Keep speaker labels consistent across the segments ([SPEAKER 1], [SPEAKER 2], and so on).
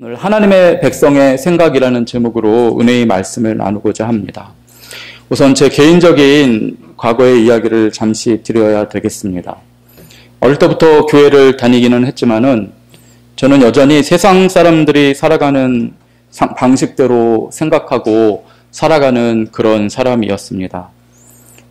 [SPEAKER 1] 오늘 하나님의 백성의 생각이라는 제목으로 은혜의 말씀을 나누고자 합니다. 우선 제 개인적인 과거의 이야기를 잠시 드려야 되겠습니다. 어릴 때부터 교회를 다니기는 했지만은 저는 여전히 세상 사람들이 살아가는 방식대로 생각하고 살아가는 그런 사람이었습니다.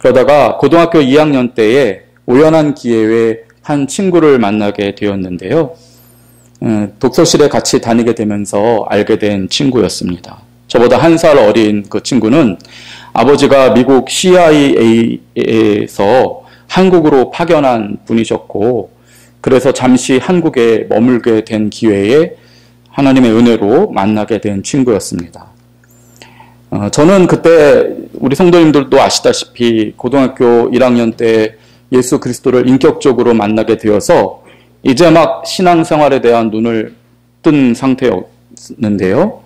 [SPEAKER 1] 그러다가 고등학교 2학년 때에 우연한 기회에 한 친구를 만나게 되었는데요. 독서실에 같이 다니게 되면서 알게 된 친구였습니다. 저보다 1살 어린 그 친구는 아버지가 미국 CIA에서 한국으로 파견한 분이셨고, 그래서 잠시 한국에 머물게 된 기회에 하나님의 은혜로 만나게 된 친구였습니다. 저는 그때 우리 성도님들도 아시다시피 고등학교 1학년 때 예수 그리스도를 인격적으로 만나게 되어서 이제 막 신앙생활에 대한 눈을 뜬 상태였는데요.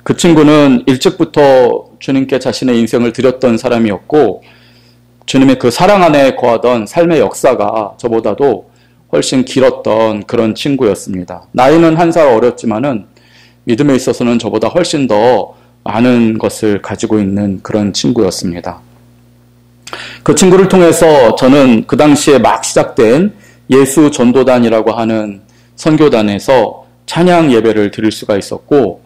[SPEAKER 1] 그 친구는 일찍부터 주님께 자신의 인생을 드렸던 사람이었고, 주님의 그 사랑 안에 거하던 삶의 역사가 저보다도 훨씬 길었던 그런 친구였습니다. 나이는 1살 어렸지만은 믿음에 있어서는 저보다 훨씬 더 많은 것을 가지고 있는 그런 친구였습니다. 그 친구를 통해서 저는 그 당시에 막 시작된 예수 전도단이라고 하는 선교단에서 찬양 예배를 드릴 수가 있었고,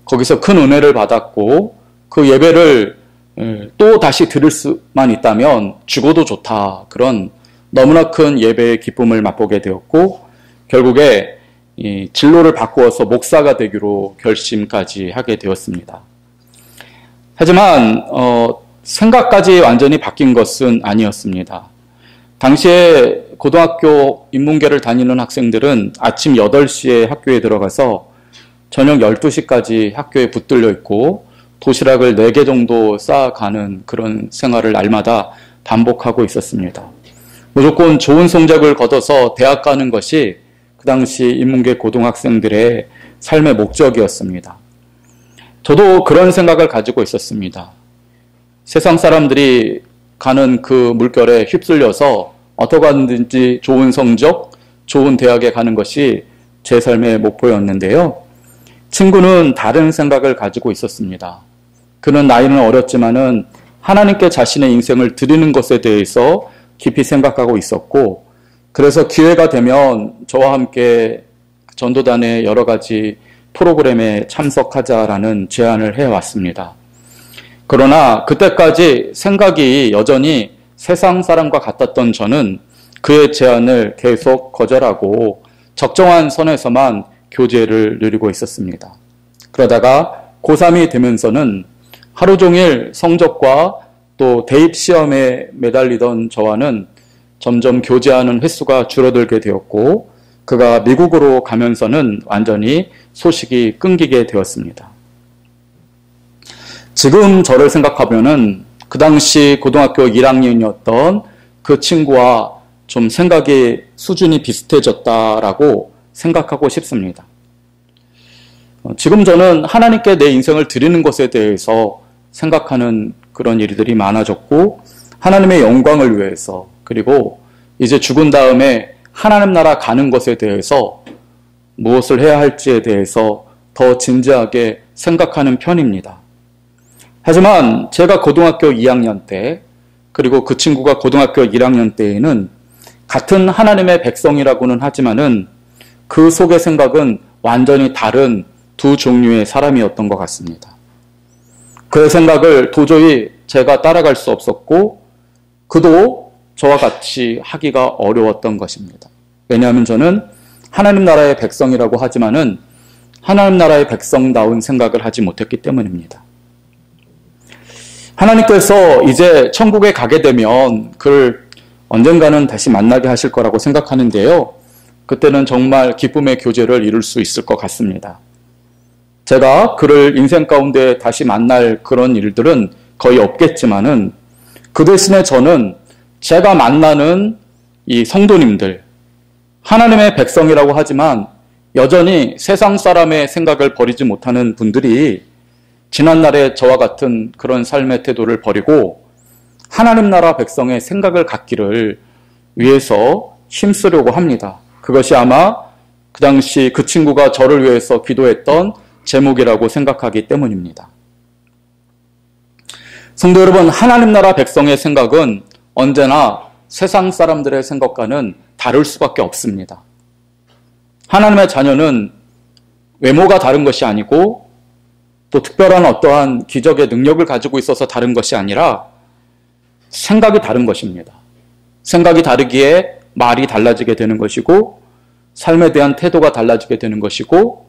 [SPEAKER 1] 거기서 큰 은혜를 받았고, 그 예배를 또 다시 들을 수만 있다면 죽어도 좋다, 그런 너무나 큰 예배의 기쁨을 맛보게 되었고, 결국에 이 진로를 바꾸어서 목사가 되기로 결심까지 하게 되었습니다. 하지만 생각까지 완전히 바뀐 것은 아니었습니다. 당시에 고등학교 인문계를 다니는 학생들은 아침 8시에 학교에 들어가서 저녁 12시까지 학교에 붙들려 있고 도시락을 4개 정도 쌓아가는 그런 생활을 날마다 반복하고 있었습니다. 무조건 좋은 성적을 거둬서 대학 가는 것이 그 당시 인문계 고등학생들의 삶의 목적이었습니다. 저도 그런 생각을 가지고 있었습니다. 세상 사람들이 가는 그 물결에 휩쓸려서 어떻게 하든지 좋은 성적, 좋은 대학에 가는 것이 제 삶의 목표였는데요. 친구는 다른 생각을 가지고 있었습니다. 그는 나이는 어렸지만은 하나님께 자신의 인생을 드리는 것에 대해서 깊이 생각하고 있었고, 그래서 기회가 되면 저와 함께 전도단의 여러 가지 프로그램에 참석하자라는 제안을 해왔습니다. 그러나 그때까지 생각이 여전히 세상 사람과 같았던 저는 그의 제안을 계속 거절하고 적정한 선에서만 교제를 누리고 있었습니다. 그러다가 고3이 되면서는 하루 종일 성적과 또 대입 시험에 매달리던 저와는 점점 교제하는 횟수가 줄어들게 되었고, 그가 미국으로 가면서는 완전히 소식이 끊기게 되었습니다. 지금 저를 생각하면은 그 당시 고등학교 1학년이었던 그 친구와 좀 생각이 수준이 비슷해졌다라고 생각하고 싶습니다. 지금 저는 하나님께 내 인생을 드리는 것에 대해서 생각하는 그런 일들이 많아졌고, 하나님의 영광을 위해서, 그리고 이제 죽은 다음에 하나님 나라 가는 것에 대해서 무엇을 해야 할지에 대해서 더 진지하게 생각하는 편입니다. 하지만 제가 고등학교 2학년 때, 그리고 그 친구가 고등학교 1학년 때에는 같은 하나님의 백성이라고는 하지만은 그 속의 생각은 완전히 다른 두 종류의 사람이었던 것 같습니다. 그의 생각을 도저히 제가 따라갈 수 없었고, 그도 저와 같이 하기가 어려웠던 것입니다. 왜냐하면 저는 하나님 나라의 백성이라고 하지만은 하나님 나라의 백성다운 생각을 하지 못했기 때문입니다. 하나님께서 이제 천국에 가게 되면 그를 언젠가는 다시 만나게 하실 거라고 생각하는데요. 그때는 정말 기쁨의 교제를 이룰 수 있을 것 같습니다. 제가 그를 인생 가운데 다시 만날 그런 일들은 거의 없겠지만은 그 대신에 저는 제가 만나는 이 성도님들, 하나님의 백성이라고 하지만 여전히 세상 사람의 생각을 버리지 못하는 분들이 지난날에 저와 같은 그런 삶의 태도를 버리고 하나님 나라 백성의 생각을 갖기를 위해서 힘쓰려고 합니다. 그것이 아마 그 당시 그 친구가 저를 위해서 기도했던 제목이라고 생각하기 때문입니다. 성도 여러분, 하나님 나라 백성의 생각은 언제나 세상 사람들의 생각과는 다를 수밖에 없습니다. 하나님의 자녀는 외모가 다른 것이 아니고 또 특별한 어떠한 기적의 능력을 가지고 있어서 다른 것이 아니라 생각이 다른 것입니다. 생각이 다르기에 말이 달라지게 되는 것이고 삶에 대한 태도가 달라지게 되는 것이고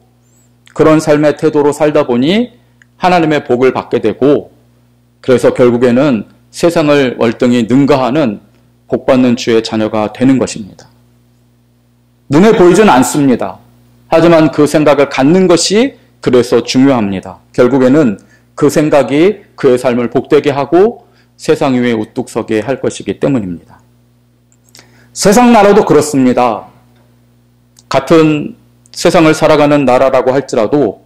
[SPEAKER 1] 그런 삶의 태도로 살다 보니 하나님의 복을 받게 되고 그래서 결국에는 세상을 월등히 능가하는 복받는 주의 자녀가 되는 것입니다. 눈에 보이지는 않습니다. 하지만 그 생각을 갖는 것이 그래서 중요합니다. 결국에는 그 생각이 그의 삶을 복되게 하고 세상 위에 우뚝 서게 할 것이기 때문입니다. 세상 나라도 그렇습니다. 같은 세상을 살아가는 나라라고 할지라도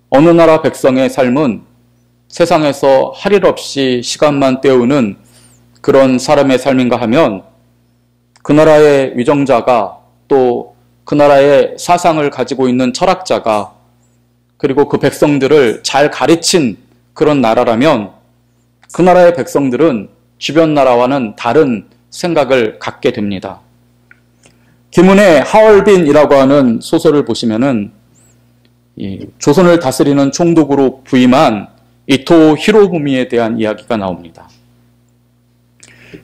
[SPEAKER 1] 어느 나라 백성의 삶은 세상에서 할 일 없이 시간만 때우는 그런 사람의 삶인가 하면 그 나라의 위정자가 또 그 나라의 사상을 가지고 있는 철학자가 그리고 그 백성들을 잘 가르친 그런 나라라면 그 나라의 백성들은 주변 나라와는 다른 생각을 갖게 됩니다. 김은의 하얼빈이라고 하는 소설을 보시면은 이 조선을 다스리는 총독으로 부임한 이토 히로부미에 대한 이야기가 나옵니다.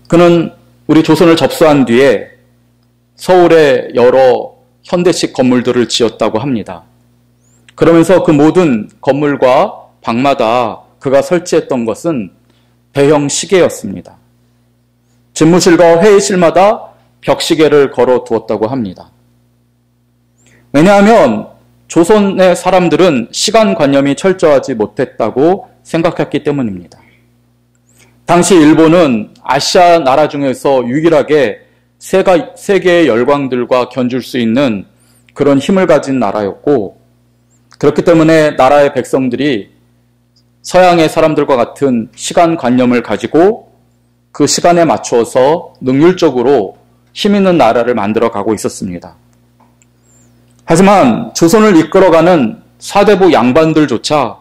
[SPEAKER 1] 그는 우리 조선을 접수한 뒤에 서울에 여러 현대식 건물들을 지었다고 합니다. 그러면서 그 모든 건물과 방마다 그가 설치했던 것은 대형 시계였습니다. 집무실과 회의실마다 벽시계를 걸어 두었다고 합니다. 왜냐하면 조선의 사람들은 시간관념이 철저하지 못했다고 생각했기 때문입니다. 당시 일본은 아시아 나라 중에서 유일하게 세계의 열강들과 견줄 수 있는 그런 힘을 가진 나라였고 그렇기 때문에 나라의 백성들이 서양의 사람들과 같은 시간관념을 가지고 그 시간에 맞추어서 능률적으로 힘 있는 나라를 만들어가고 있었습니다. 하지만 조선을 이끌어가는 사대부 양반들조차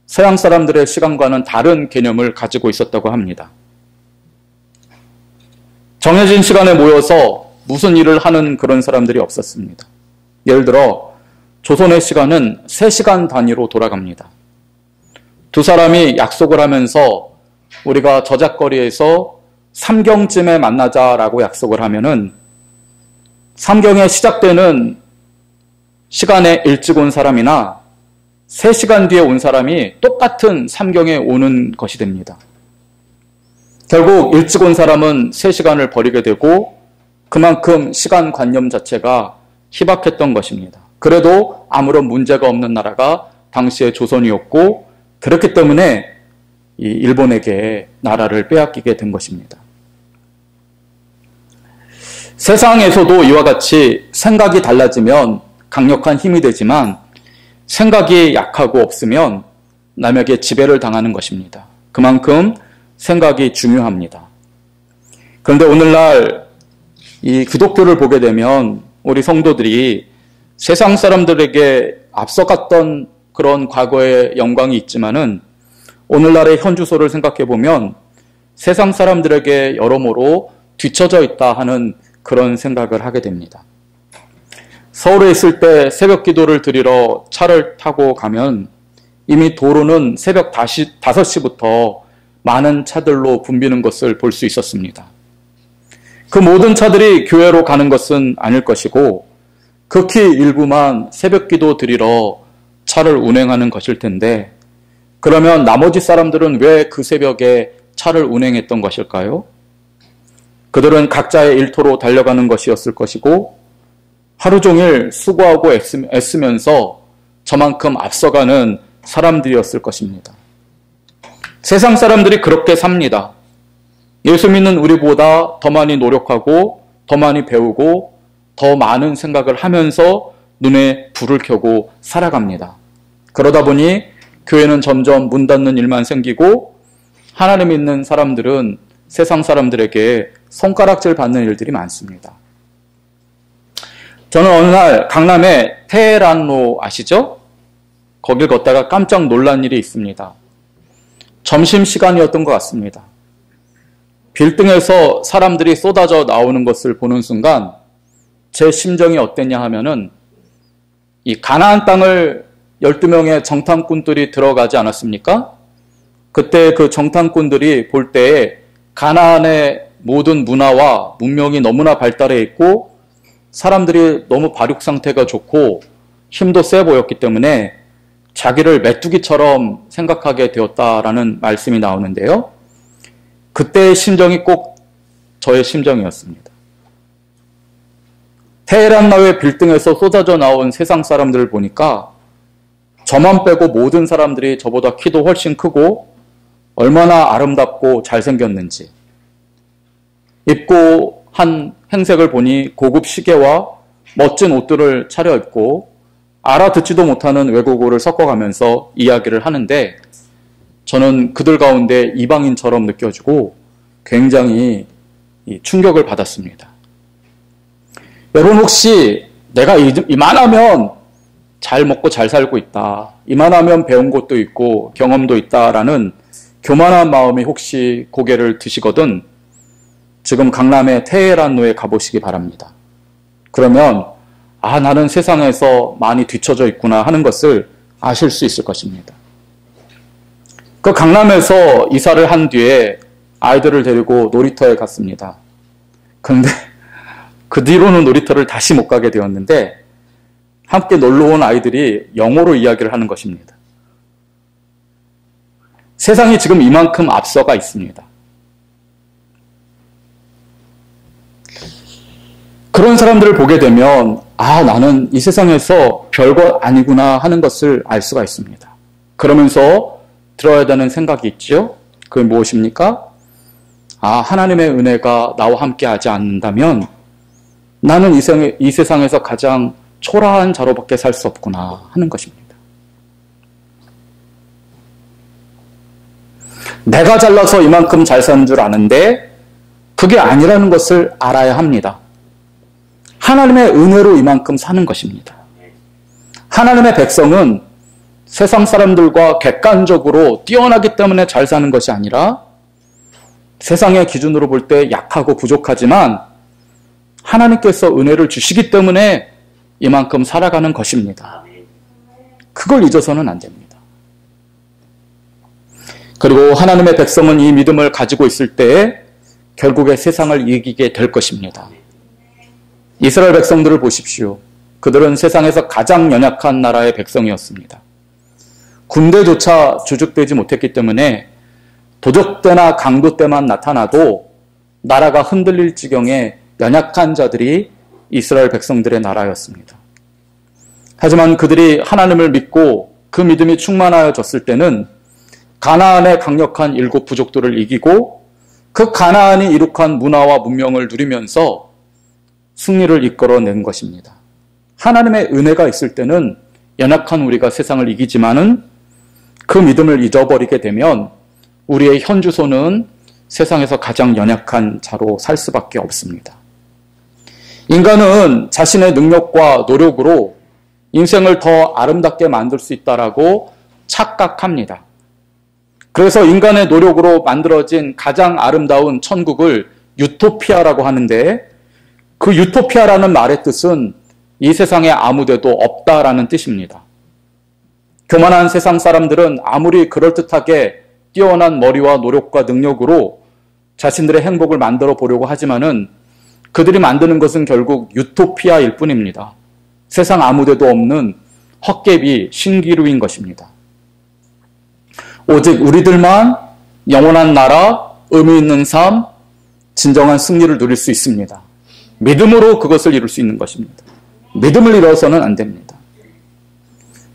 [SPEAKER 1] 서양 사람들의 시간과는 다른 개념을 가지고 있었다고 합니다. 정해진 시간에 모여서 무슨 일을 하는 그런 사람들이 없었습니다. 예를 들어 조선의 시간은 3시간 단위로 돌아갑니다. 두 사람이 약속을 하면서 우리가 저작거리에서 삼경쯤에 만나자라고 약속을 하면은 삼경에 시작되는 시간에 일찍 온 사람이나 3시간 뒤에 온 사람이 똑같은 삼경에 오는 것이 됩니다. 결국 일찍 온 사람은 3시간을 버리게 되고 그만큼 시간관념 자체가 희박했던 것입니다. 그래도 아무런 문제가 없는 나라가 당시의 조선이었고 그렇기 때문에 이 일본에게 나라를 빼앗기게 된 것입니다. 세상에서도 이와 같이 생각이 달라지면 강력한 힘이 되지만 생각이 약하고 없으면 남에게 지배를 당하는 것입니다. 그만큼 생각이 중요합니다. 그런데 오늘날 이 기독교를 보게 되면 우리 성도들이 세상 사람들에게 앞서갔던 그런 과거의 영광이 있지만은 오늘날의 현주소를 생각해 보면 세상 사람들에게 여러모로 뒤처져 있다 하는 그런 생각을 하게 됩니다. 서울에 있을 때 새벽 기도를 드리러 차를 타고 가면 이미 도로는 새벽 5시부터 많은 차들로 붐비는 것을 볼 수 있었습니다. 그 모든 차들이 교회로 가는 것은 아닐 것이고 극히 일부만 새벽 기도 드리러 차를 운행하는 것일 텐데 그러면 나머지 사람들은 왜 그 새벽에 차를 운행했던 것일까요? 그들은 각자의 일터로 달려가는 것이었을 것이고 하루 종일 수고하고 애쓰면서 저만큼 앞서가는 사람들이었을 것입니다. 세상 사람들이 그렇게 삽니다. 예수 믿는 우리보다 더 많이 노력하고 더 많이 배우고 더 많은 생각을 하면서 눈에 불을 켜고 살아갑니다. 그러다 보니 교회는 점점 문 닫는 일만 생기고 하나님 믿는 사람들은 세상 사람들에게 손가락질 받는 일들이 많습니다. 저는 어느 날 강남에 테헤란로 아시죠? 거길 걷다가 깜짝 놀란 일이 있습니다. 점심시간이었던 것 같습니다. 빌딩에서 사람들이 쏟아져 나오는 것을 보는 순간 제 심정이 어땠냐 하면은 이 가나안 땅을 12명의 정탐꾼들이 들어가지 않았습니까? 그때 그 정탐꾼들이 볼 때에 가나안의 모든 문화와 문명이 너무나 발달해 있고 사람들이 너무 발육 상태가 좋고 힘도 세 보였기 때문에 자기를 메뚜기처럼 생각하게 되었다라는 말씀이 나오는데요. 그때의 심정이 꼭 저의 심정이었습니다. 테헤란마의 빌딩에서 쏟아져 나온 세상 사람들을 보니까 저만 빼고 모든 사람들이 저보다 키도 훨씬 크고 얼마나 아름답고 잘생겼는지, 입고 한 행색을 보니 고급 시계와 멋진 옷들을 차려입고 알아듣지도 못하는 외국어를 섞어가면서 이야기를 하는데 저는 그들 가운데 이방인처럼 느껴지고 굉장히 충격을 받았습니다. 여러분 혹시 내가 이만하면 잘 먹고 잘 살고 있다, 이만하면 배운 것도 있고 경험도 있다라는 교만한 마음이 혹시 고개를 드시거든 지금 강남의 테헤란로에 가보시기 바랍니다. 그러면 나는 세상에서 많이 뒤처져 있구나 하는 것을 아실 수 있을 것입니다. 그 강남에서 이사를 한 뒤에 아이들을 데리고 놀이터에 갔습니다. 그런데 그 뒤로는 놀이터를 다시 못 가게 되었는데 함께 놀러 온 아이들이 영어로 이야기를 하는 것입니다. 세상이 지금 이만큼 앞서가 있습니다. 그런 사람들을 보게 되면 나는 이 세상에서 별거 아니구나 하는 것을 알 수가 있습니다. 그러면서 들어야 되는 생각이 있죠. 그게 무엇입니까? 하나님의 은혜가 나와 함께 하지 않는다면 나는 이 세상에서 가장 초라한 자로밖에 살 수 없구나 하는 것입니다. 내가 잘나서 이만큼 잘 사는 줄 아는데 그게 아니라는 것을 알아야 합니다. 하나님의 은혜로 이만큼 사는 것입니다. 하나님의 백성은 세상 사람들과 객관적으로 뛰어나기 때문에 잘 사는 것이 아니라 세상의 기준으로 볼 때 약하고 부족하지만 하나님께서 은혜를 주시기 때문에 이만큼 살아가는 것입니다. 그걸 잊어서는 안 됩니다. 그리고 하나님의 백성은 이 믿음을 가지고 있을 때에 결국에 세상을 이기게 될 것입니다. 이스라엘 백성들을 보십시오. 그들은 세상에서 가장 연약한 나라의 백성이었습니다. 군대조차 조직되지 못했기 때문에 도적 때나 강도 때만 나타나도 나라가 흔들릴 지경에 연약한 자들이 이스라엘 백성들의 나라였습니다. 하지만 그들이 하나님을 믿고 그 믿음이 충만하여졌을 때는 가나안의 강력한 7 부족들을 이기고 그 가나안이 이룩한 문화와 문명을 누리면서 승리를 이끌어낸 것입니다. 하나님의 은혜가 있을 때는 연약한 우리가 세상을 이기지만은 그 믿음을 잊어버리게 되면 우리의 현주소는 세상에서 가장 연약한 자로 살 수밖에 없습니다. 인간은 자신의 능력과 노력으로 인생을 더 아름답게 만들 수 있다라고 착각합니다. 그래서 인간의 노력으로 만들어진 가장 아름다운 천국을 유토피아라고 하는데 그 유토피아라는 말의 뜻은 이 세상에 아무데도 없다라는 뜻입니다. 교만한 세상 사람들은 아무리 그럴듯하게 뛰어난 머리와 노력과 능력으로 자신들의 행복을 만들어 보려고 하지만은 그들이 만드는 것은 결국 유토피아일 뿐입니다. 세상 아무데도 없는 헛개비, 신기루인 것입니다. 오직 우리들만 영원한 나라, 의미 있는 삶, 진정한 승리를 누릴 수 있습니다. 믿음으로 그것을 이룰 수 있는 것입니다. 믿음을 잃어서는 안 됩니다.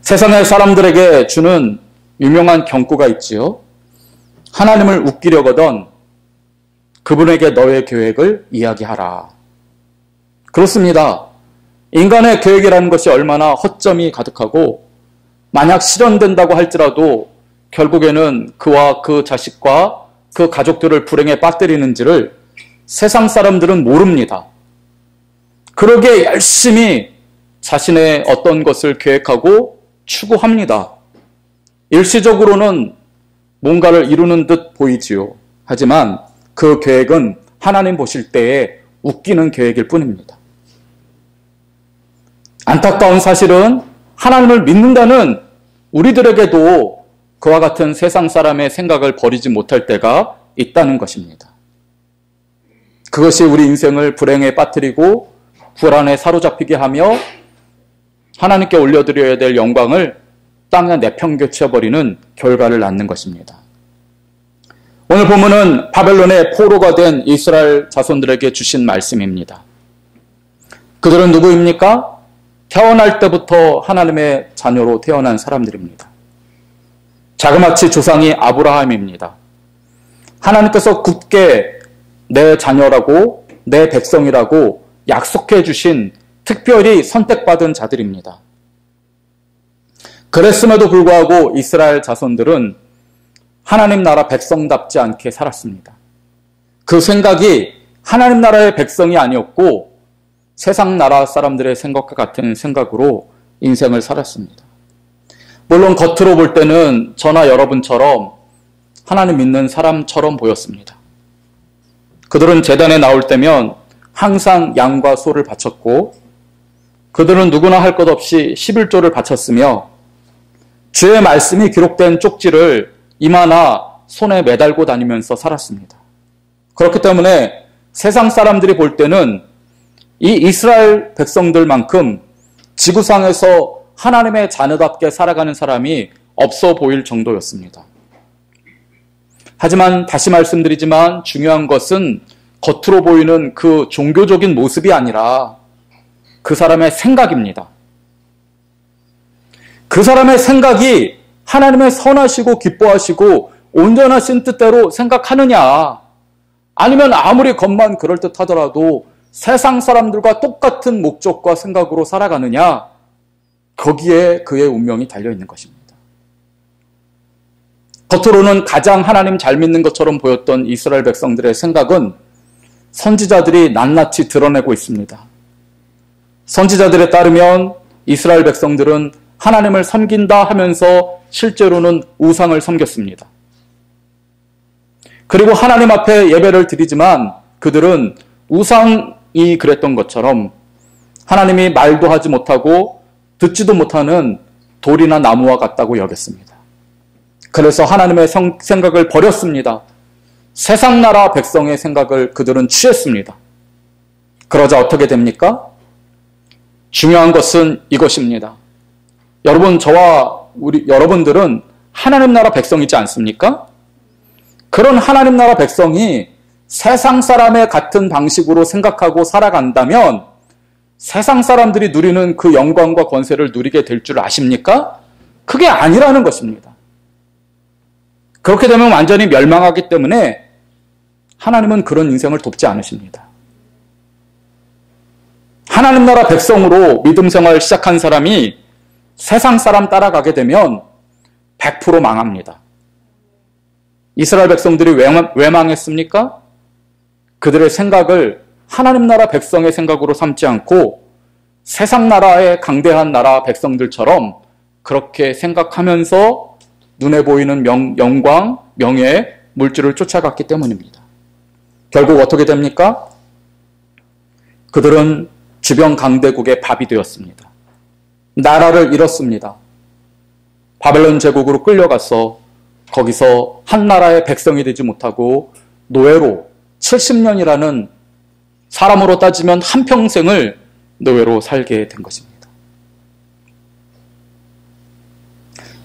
[SPEAKER 1] 세상의 사람들에게 주는 유명한 경고가 있지요. 하나님을 웃기려거든 그분에게 너의 계획을 이야기하라. 그렇습니다. 인간의 계획이라는 것이 얼마나 허점이 가득하고 만약 실현된다고 할지라도 결국에는 그와 그 자식과 그 가족들을 불행에 빠뜨리는지를 세상 사람들은 모릅니다. 그러기에 열심히 자신의 어떤 것을 계획하고 추구합니다. 일시적으로는 뭔가를 이루는 듯 보이지요. 하지만 그 계획은 하나님 보실 때에 웃기는 계획일 뿐입니다. 안타까운 사실은 하나님을 믿는다는 우리들에게도 그와 같은 세상 사람의 생각을 버리지 못할 때가 있다는 것입니다. 그것이 우리 인생을 불행에 빠뜨리고 불안에 사로잡히게 하며 하나님께 올려드려야 될 영광을 땅에 내팽개쳐버리는 결과를 낳는 것입니다. 오늘 본문은 바벨론의 포로가 된 이스라엘 자손들에게 주신 말씀입니다. 그들은 누구입니까? 태어날 때부터 하나님의 자녀로 태어난 사람들입니다. 자그마치 조상이 아브라함입니다. 하나님께서 굳게 내 자녀라고 내 백성이라고 약속해 주신 특별히 선택받은 자들입니다. 그랬음에도 불구하고 이스라엘 자손들은 하나님 나라 백성답지 않게 살았습니다. 그 생각이 하나님 나라의 백성이 아니었고 세상 나라 사람들의 생각과 같은 생각으로 인생을 살았습니다. 물론 겉으로 볼 때는 저나 여러분처럼 하나님 믿는 사람처럼 보였습니다. 그들은 제단에 나올 때면 항상 양과 소를 바쳤고 그들은 누구나 할 것 없이 11조를 바쳤으며 주의 말씀이 기록된 쪽지를 이마나 손에 매달고 다니면서 살았습니다. 그렇기 때문에 세상 사람들이 볼 때는 이 이스라엘 백성들만큼 지구상에서 하나님의 자녀답게 살아가는 사람이 없어 보일 정도였습니다. 하지만 다시 말씀드리지만 중요한 것은 겉으로 보이는 그 종교적인 모습이 아니라 그 사람의 생각입니다. 그 사람의 생각이 하나님의 선하시고 기뻐하시고 온전하신 뜻대로 생각하느냐, 아니면 아무리 겉만 그럴듯하더라도 세상 사람들과 똑같은 목적과 생각으로 살아가느냐, 거기에 그의 운명이 달려있는 것입니다. 겉으로는 가장 하나님 잘 믿는 것처럼 보였던 이스라엘 백성들의 생각은 선지자들이 낱낱이 드러내고 있습니다. 선지자들에 따르면 이스라엘 백성들은 하나님을 섬긴다 하면서 실제로는 우상을 섬겼습니다. 그리고 하나님 앞에 예배를 드리지만 그들은 우상이 그랬던 것처럼 하나님이 말도 하지 못하고 듣지도 못하는 돌이나 나무와 같다고 여겼습니다. 그래서 하나님의 생각을 버렸습니다. 세상 나라 백성의 생각을 그들은 취했습니다. 그러자 어떻게 됩니까? 중요한 것은 이것입니다. 여러분, 저와 여러분들은 하나님 나라 백성이지 않습니까? 그런 하나님 나라 백성이 세상 사람의 같은 방식으로 생각하고 살아간다면 세상 사람들이 누리는 그 영광과 권세를 누리게 될 줄 아십니까? 그게 아니라는 것입니다. 그렇게 되면 완전히 멸망하기 때문에 하나님은 그런 인생을 돕지 않으십니다. 하나님 나라 백성으로 믿음 생활을 시작한 사람이 세상 사람 따라가게 되면 100% 망합니다. 이스라엘 백성들이 왜 망했습니까? 그들의 생각을 하나님 나라 백성의 생각으로 삼지 않고 세상 나라의 강대한 나라 백성들처럼 그렇게 생각하면서 눈에 보이는 영광, 명예, 물질을 쫓아갔기 때문입니다. 결국 어떻게 됩니까? 그들은 주변 강대국의 밥이 되었습니다. 나라를 잃었습니다. 바벨론 제국으로 끌려가서 거기서 한 나라의 백성이 되지 못하고 노예로 70년이라는 사람으로 따지면 한평생을 노예로 살게 된 것입니다.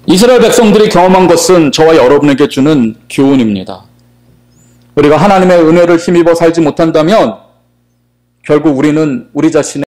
[SPEAKER 1] 이스라엘 백성들이 경험한 것은 저와 여러분에게 주는 교훈입니다. 우리가 하나님의 은혜를 힘입어 살지 못한다면 결국 우리는 우리 자신의